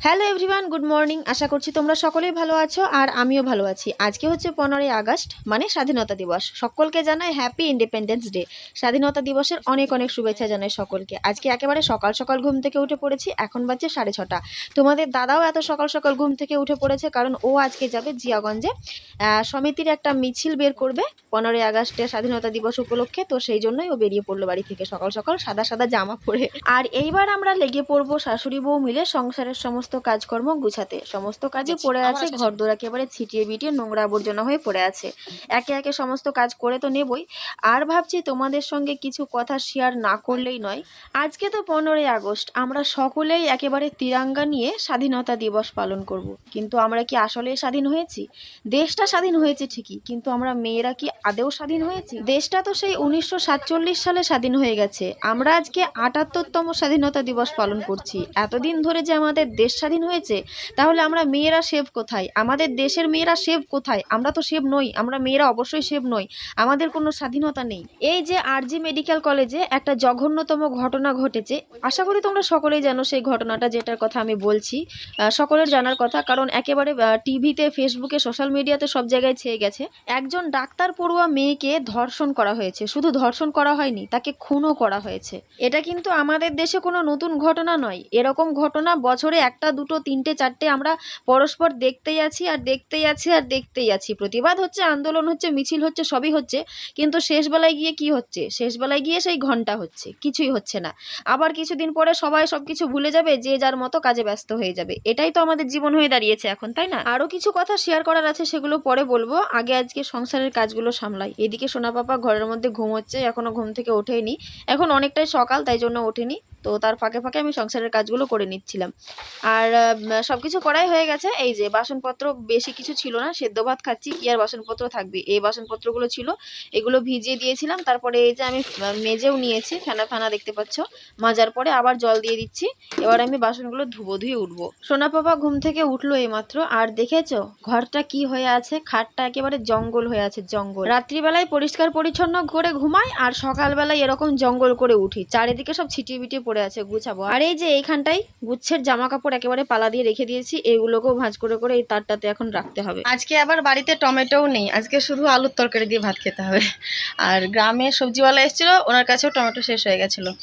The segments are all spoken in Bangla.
Hello everyone, good morning. আশা করছি তোমরা সকলেই ভালো আছো আর আমিও ভালো আছি। আজকে হচ্ছে 15ই আগস্ট, মানে স্বাধীনতা দিবস। সকলকে জানাই হ্যাপি ইন্ডিপেন্ডেন্স ডে। স্বাধীনতা দিবসের অনেক অনেক শুভেচ্ছা জানাই সকলকে। আজকে একেবারে সকাল সকাল ঘুম থেকে উঠে পড়েছি, এখন বাজছে 6:30। তোমাদের দাদাও এত সকাল সকাল ঘুম থেকে উঠে পড়েছে, কারণ ও আজকে যাবে জিয়াগঞ্জে। সমিতির একটা মিছিল বের করবে 15ই আগস্টের স্বাধীনতা দিবস উপলক্ষে, তো সেই জন্যই ও বেরিয়ে পড়লো বাড়ি থেকে সকাল সকাল সাদা সাদা জামা পরে। আর এইবার আমরা লেগে পড়বো শাশুড়ি বউ মিলে সংসারের সমস্ত কাজকর্ম গুছাতে। সমস্ত কাজে পড়ে আছে, ঘরদোর একেবারে ছিটিয়ে বিটিয়ে নোংরা আবর্জনা হয়ে পড়ে আছে। একে একে সমস্ত কাজ করে তো নেবই, আর ভাবছি তোমাদের সঙ্গে কিছু কথা শেয়ার না করলেই নয়। আজকে তো 15ই আগস্ট, আমরা সকলেই একেবারে তিরঙ্গা নিয়ে স্বাধীনতা দিবস পালন করব। কিন্তু আমরা কি আসলে স্বাধীন হয়েছি? দেশটা স্বাধীন হয়েছে ঠিকই, কিন্তু আমরা মেয়েরা কি আদেও স্বাধীন হয়েছি? দেশটা তো সেই 1947 সালে স্বাধীন হয়ে গেছে। আমরা আজকে 78তম স্বাধীনতা দিবস পালন করছি। এতদিন ধরে যে আমাদের দেশ স্বাধীন হয়েছে, তাহলে আমরা মেয়েরা সেভ কোথায়? আমাদের দেশের মেয়েরা সেভ কোথায়? আমরা তো সেভ নই, আমরা মেয়েরা অবশ্যই সেভ নই। আমাদের কোনো স্বাধীনতা নেই। এই যে আরজি মেডিকেল কলেজে একটা জঘন্যতম ঘটনা ঘটেছে, আশা করি তোমরা সকলেই জানো সেই ঘটনাটা, যেটার কথা আমি বলছি সকলের জানার কথা, কারণ একেবারে টিভিতে, ফেসবুকে, সোশ্যাল মিডিয়াতে সব জায়গায় ছেয়ে গেছে। একজন ডাক্তার পড়ুয়া মেয়েকে ধর্ষণ করা হয়েছে। শুধু ধর্ষণ করা হয়নি, তাকে খুনও করা হয়েছে। এটা কিন্তু আমাদের দেশে কোনো নতুন ঘটনা নয়। এরকম ঘটনা বছরে একটা, দুটো, তিনটে, চারটে আমরা পরস্পর দেখতেই আছি আর দেখতেই আছি আর দেখতেই আছি। প্রতিবাদ হচ্ছে, আন্দোলন হচ্ছে, মিছিল হচ্ছে, সবই হচ্ছে, কিন্তু শেষ বেলায় গিয়ে কি হচ্ছে? শেষ বেলায় গিয়ে সেই ঘন্টা হচ্ছে, কিছুই হচ্ছে না। আবার কিছুদিন পরে সবাই সবকিছু ভুলে যাবে, যে যার মতো কাজে ব্যস্ত হয়ে যাবে। এটাই তো আমাদের জীবন হয়ে দাঁড়িয়েছে এখন, তাই না? আরো কিছু কথা শেয়ার করার আছে, সেগুলো পরে বলবো। আগে আজকে সংসারের কাজগুলো সামলাই। এদিকে সোনা পাপা ঘরের মধ্যে ঘুমোচ্ছে, এখনো ঘুম থেকে ওঠেনি। এখন অনেকটাই সকাল, তাই জন্য ওঠেনি। তো তার ফাঁকে ফাঁকে আমি সংসারের কাজগুলো করে নিচ্ছিলাম। আর সবকিছু করাই হয়ে গেছে। এই যে বাসনপত্র বেশি কিছু ছিল না, সেদ্ধ ভাত খাচ্ছি, কি আর বাসনপত্র থাকবে। এই বাসনপত্রগুলো ছিল, এগুলো ভিজিয়ে দিয়েছিলাম। তারপরে এই যে আমি মেজেও নিয়েছি, ফেনা ফেনা দেখতে পাচ্ছ। মাজার পরে আবার জল দিয়ে দিচ্ছি। এবার আমি বাসনগুলো ধুয়ে উঠবো। সোনা পাপা ঘুম থেকে উঠলো এইমাত্র। আর দেখেছো ঘরটা কি হয়ে আছে? খাটটা একেবারে জঙ্গল হয়ে আছে, জঙ্গল। রাত্রিবেলায় পরিষ্কার পরিচ্ছন্ন করে ঘুমাই, আর সকালবেলায় এরকম জঙ্গল করে উঠি। চারিদিকে সব ছিটিয়ে বিটিয়ে পড়ে আছে, গুছাবো। আর এই যে এইখানটাই গুচ্ছের জামা কাপড় একেবারে পালা দিয়ে রেখে দিয়েছি, এগুলোকেও ভাঁজ করে করে এই তারটাতে এখন রাখতে হবে। আজকে আবার বাড়িতে টমেটোও নেই, আজকে শুধু আলুর তরকারি দিয়ে ভাত খেতে হবে। আর গ্রামে সবজিওয়ালা এসেছিল, ওনার কাছেও টমেটো শেষ হয়ে গেছিলো।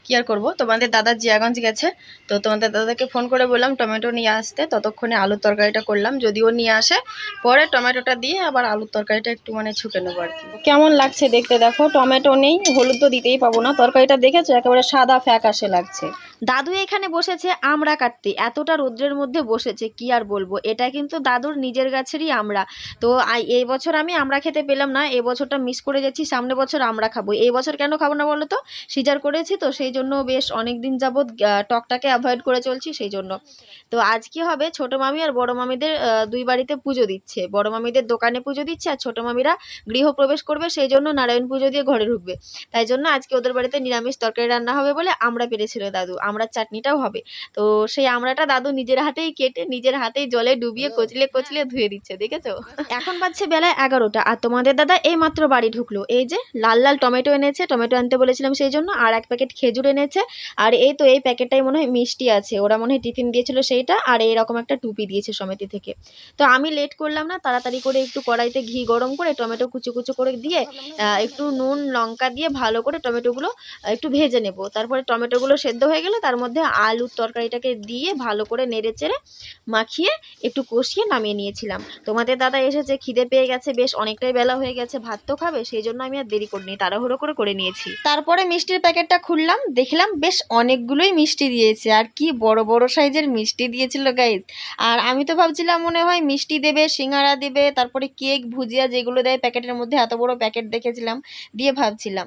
কি আর করবো, তোমাদের দাদা জিয়াগঞ্জ গেছে, তো তোমাদের দাদাকে ফোন করে বললাম টমেটো নিয়ে আসতে। ততক্ষণে আলুর তরকারিটা করলাম, যদিও নিয়ে আসে পরে টমেটোটা দিয়ে আবার আলুর তরকারিটা একটু মানে ছুটে নেবো আর কি। কেমন লাগছে দেখতে দেখো, টমেটো নেই, হলুদ তো দিতেই পাবো না। তরকারিটা দেখেছো একেবারে সাদা ফ্যাকাশে লাগছে। দাদু এখানে বসেছে আমড়া কাটতে, এতটা রোদ্রের মধ্যে বসেছে, কি আর বলবো। এটা কিন্তু দাদুর নিজের গাছেরই আমড়া। তো এই বছর আমি আমড়া খেতে পেলাম না, এই বছরটা মিস করে যাচ্ছি। সামনে বছর আমড়া খাবো। এই বছর কেন খাবো না বলো তো? সিজার করেছি তো, সেই জন্য বেশ অনেক দিন যাবৎ টকটাকে অ্যাভয়েড করে চলছি, সেই জন্য। তো আজ কি হবে, ছোট মামি আর বড় মামিদের দুই বাড়িতে পুজো দিচ্ছে। বড় মামিদের দোকানে পুজো দিচ্ছে, আর ছোট মামিরা গৃহপ্রবেশ করবে, সেই জন্য নারায়ণ পুজো দিয়ে ঘরে ঢুকবে। তাই জন্য আজকে ওদের বাড়িতে নিরামিষ তরকারি রান্না হবে বলে আমড়া পেরেছিল দাদু। আমড়ার চাটনিটাও হবে। তো সেই আমড়াটা দাদু নিজের হাতেই কেটে, নিজের হাতেই জলে ডুবিয়ে কচলে কচলে ধুয়ে দিচ্ছে, দেখেছো? এখন বাজছে বেলা 11টা, আর তোমাদের দাদা এই মাত্র বাড়ি ঢুকলো। এই যে লাল লাল টমেটো এনেছে, টমেটো আনতে বলেছিলাম সেই জন্য, আর এক প্যাকেট খেজুর এনেছে। আর এই তো এই প্যাকেটটাই মনে হয় মিষ্টি আছে, ওরা মনে হয় টিফিন দিয়েছিল সেইটা, আর এইরকম একটা টুপি দিয়েছে সমিতি থেকে। তো আমি লেট করলাম না, তাড়াতাড়ি করে একটু কড়াইতে ঘি গরম করে টমেটো কুচো কুচো করে দিয়ে একটু নুন লঙ্কা দিয়ে ভালো করে টমেটোগুলো একটু ভেজে নেব। তারপরে টমেটোগুলো সেদ্ধ হয়ে গেলে তার মধ্যে আলুর তরকারিটাকে দিয়ে ভালো করে নেড়ে চেড়ে মাখিয়ে একটু কষিয়ে নামিয়ে নিয়েছিলাম। তোমাদের দাদা এসেছে, খিদে পেয়ে গেছে, বেশ অনেকটাই বেলা হয়ে গেছে, ভাত তো খাবে, সেই জন্য আমি আর দেরি করিনি, তাড়াহুড়ো করে করে নিয়েছি। তারপরে মিষ্টির প্যাকেটটা খুললাম, দেখলাম বেশ অনেকগুলোই মিষ্টি দিয়েছে, আর কি বড় বড় সাইজের মিষ্টি দিয়েছিল গাইজ। আর আমি তো ভাবছিলাম মনে হয় মিষ্টি দেবে, সিঙ্গারা দেবে, তারপরে কেক, ভুজিয়া যেগুলো দেয় প্যাকেটের মধ্যে, এত বড় প্যাকেট দেখেছিলাম, দিয়ে ভাবছিলাম।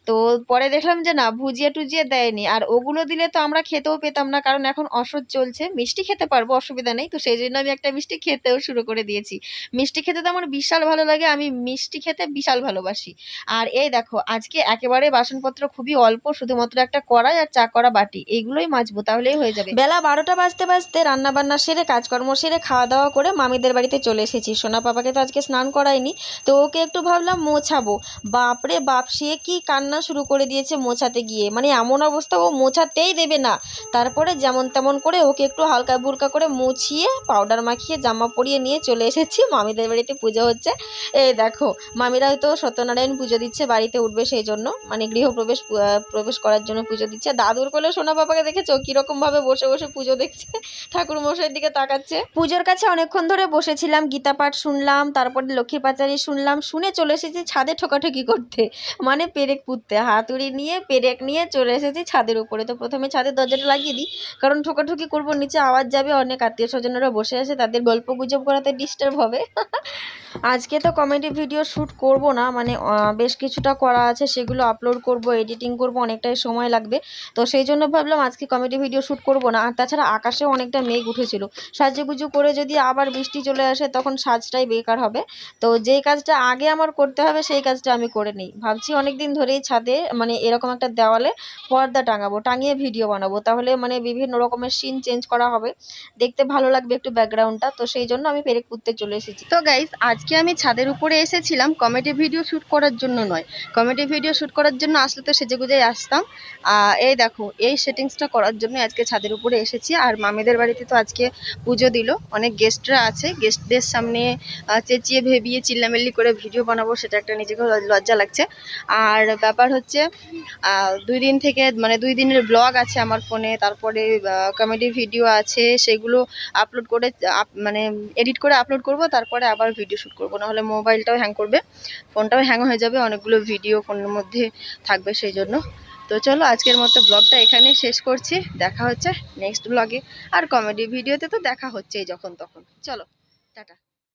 তো পরে দেখলাম যে না, ভুজিয়া টুজিয়া দেয়নি। আর ওগুলো দিলে তো আমরা খেতেও পেতাম না, কারণ এখন অসহ্য চলছে। মিষ্টি খেতে পারবো, অসুবিধা নেই, তো সেই জন্য আমি একটা মিষ্টি খেতেও শুরু করে দিয়েছি। মিষ্টি খেতে তো আমার বিশাল ভালো লাগে, আমি মিষ্টি খেতে বিশাল ভালোবাসি। আর এই দেখো আজকে একেবারে বাসনপত্র খুবই অল্প, শুধুমাত্র একটা কড়াই আর চা করা বাটি, এইগুলোই মাজবো, তাহলেই হয়ে যাবে। বেলা 12টা বাজতে বাজতে রান্না বান্না সেরে, কাজকর্ম সেরে, খাওয়া দাওয়া করে মামিদের বাড়িতে চলে এসেছি। সোনা পাপাকে তো আজকে স্নান করাইনি, তো ওকে একটু ভাবলাম মোছাবো। বাপরে বাপ, সে কি কান্না শুরু করে দিয়েছে মোছাতে গিয়ে, মানে এমন অবস্থা, ও মোছাতেই দেবে না। তারপরে যেমন তেমন করে ওকে একটু হালকা বুলকা করে মুছিয়ে পাউডার মাখিয়ে জামা পরিয়ে নিয়ে চলে এসেছি। মামিদের বাড়িতে পুজো হচ্ছে। এই দেখো, মামিরা হয়তো সত্যনারায়ণ পুজো দিচ্ছে, বাড়িতে উঠবে সেই জন্য, মানে গৃহপ্রবেশ প্রবেশ করার জন্য পুজো দিচ্ছে। দাদুর কোলে সোনা বাবাকে দেখেছো কিরকম ভাবে বসে বসে পুজো দেখছে, ঠাকুর মশাইয়ের দিকে তাকাচ্ছে। পুজোর কাছে অনেকক্ষণ ধরে বসেছিলাম, গীতা পাঠ শুনলাম, তারপরে লক্ষ্মী পাঁচালী শুনলাম, শুনে চলে এসেছি ছাদে ঠোকাঠুকি করতে, মানে পেরেক পুঁততে। হাতুড়ি নিয়ে পেরেক নিয়ে চলে এসেছি ছাদের উপরে। তো প্রথমে ছাদের দরজাটা লাগিয়ে দিই, কারণ ঠোকাঠুকি করবো, নিচে আওয়াজ যাবে, অনেক আত্মীয় স্বজনেরা বসে আছে, তাদের গল্প গুজব করাতে ডিস্টার্ব হবে। আজকে তো কমেডি ভিডিও শ্যুট করব না, মানে বেশ কিছুটা করা আছে, সেগুলো আপলোড করব, এডিটিং করব, অনেকটাই সময় লাগবে। তো সেই জন্য ভাবলাম আজকে কমেডি ভিডিও শ্যুট করব না। আর তাছাড়া আকাশেও অনেকটা মেঘ উঠেছিল, সাজুগুজু করে যদি আবার বৃষ্টি চলে আসে তখন সাজটাই বেকার হবে। তো যেই কাজটা আগে আমার করতে হবে সেই কাজটা আমি করে নিই। ভাবছি অনেক দিন ধরেই ছাদে মানে এরকম একটা দেওয়ালে পর্দা টাঙাবো, টাঙিয়ে ভিডিও বানাবো, তাহলে মানে বিভিন্ন রকমের সিন চেঞ্জ করা হবে, দেখতে ভালো লাগবে একটু ব্যাকগ্রাউন্ডটা। তো সেই জন্য আমি পেরেক পুঁততে চলে এসেছি। তো গাইস, আজকে আমি ছাদের উপরে এসেছিলাম কমেডি ভিডিও শ্যুট করার জন্য নয়। কমেডি ভিডিও শ্যুট করার জন্য আসলে তো সেজেগুজেই আসতাম। এই দেখো, এই সেটিংসটা করার জন্য আজকে ছাদের উপরে এসেছি। আর মামিদের বাড়িতে তো আজকে পুজো দিল, অনেক গেস্টরা আছে, গেস্টদের সামনে চেঁচিয়ে ভেবিয়ে চিল্লামিল্লি করে ভিডিও বানাবো, সেটা একটা নিজেকে লজ্জা লাগছে। আর ব্যাপার হচ্ছে 2 দিন থেকে মানে 2 দিনের ব্লগ আছে আমার ফোনে, তারপরে কমেডি ভিডিও আছে, সেগুলো আপলোড করে মানে এডিট করে আপলোড করব, তারপরে আবার ভিডিও শ্যুট করব, নাহলে মোবাইলটাও হ্যাং করবে, ফোনটাও হ্যাং হয়ে যাবে, অনেকগুলো ভিডিও ফোনের মধ্যে থাকবে সেই জন্য। তো চলো আজকের মতো ব্লগটা এখানে শেষ করছি, দেখা হচ্ছে নেক্সট ব্লগে। আর কমেডি ভিডিওতে তো দেখা হচ্ছেই যখন তখন। চলো টাটা।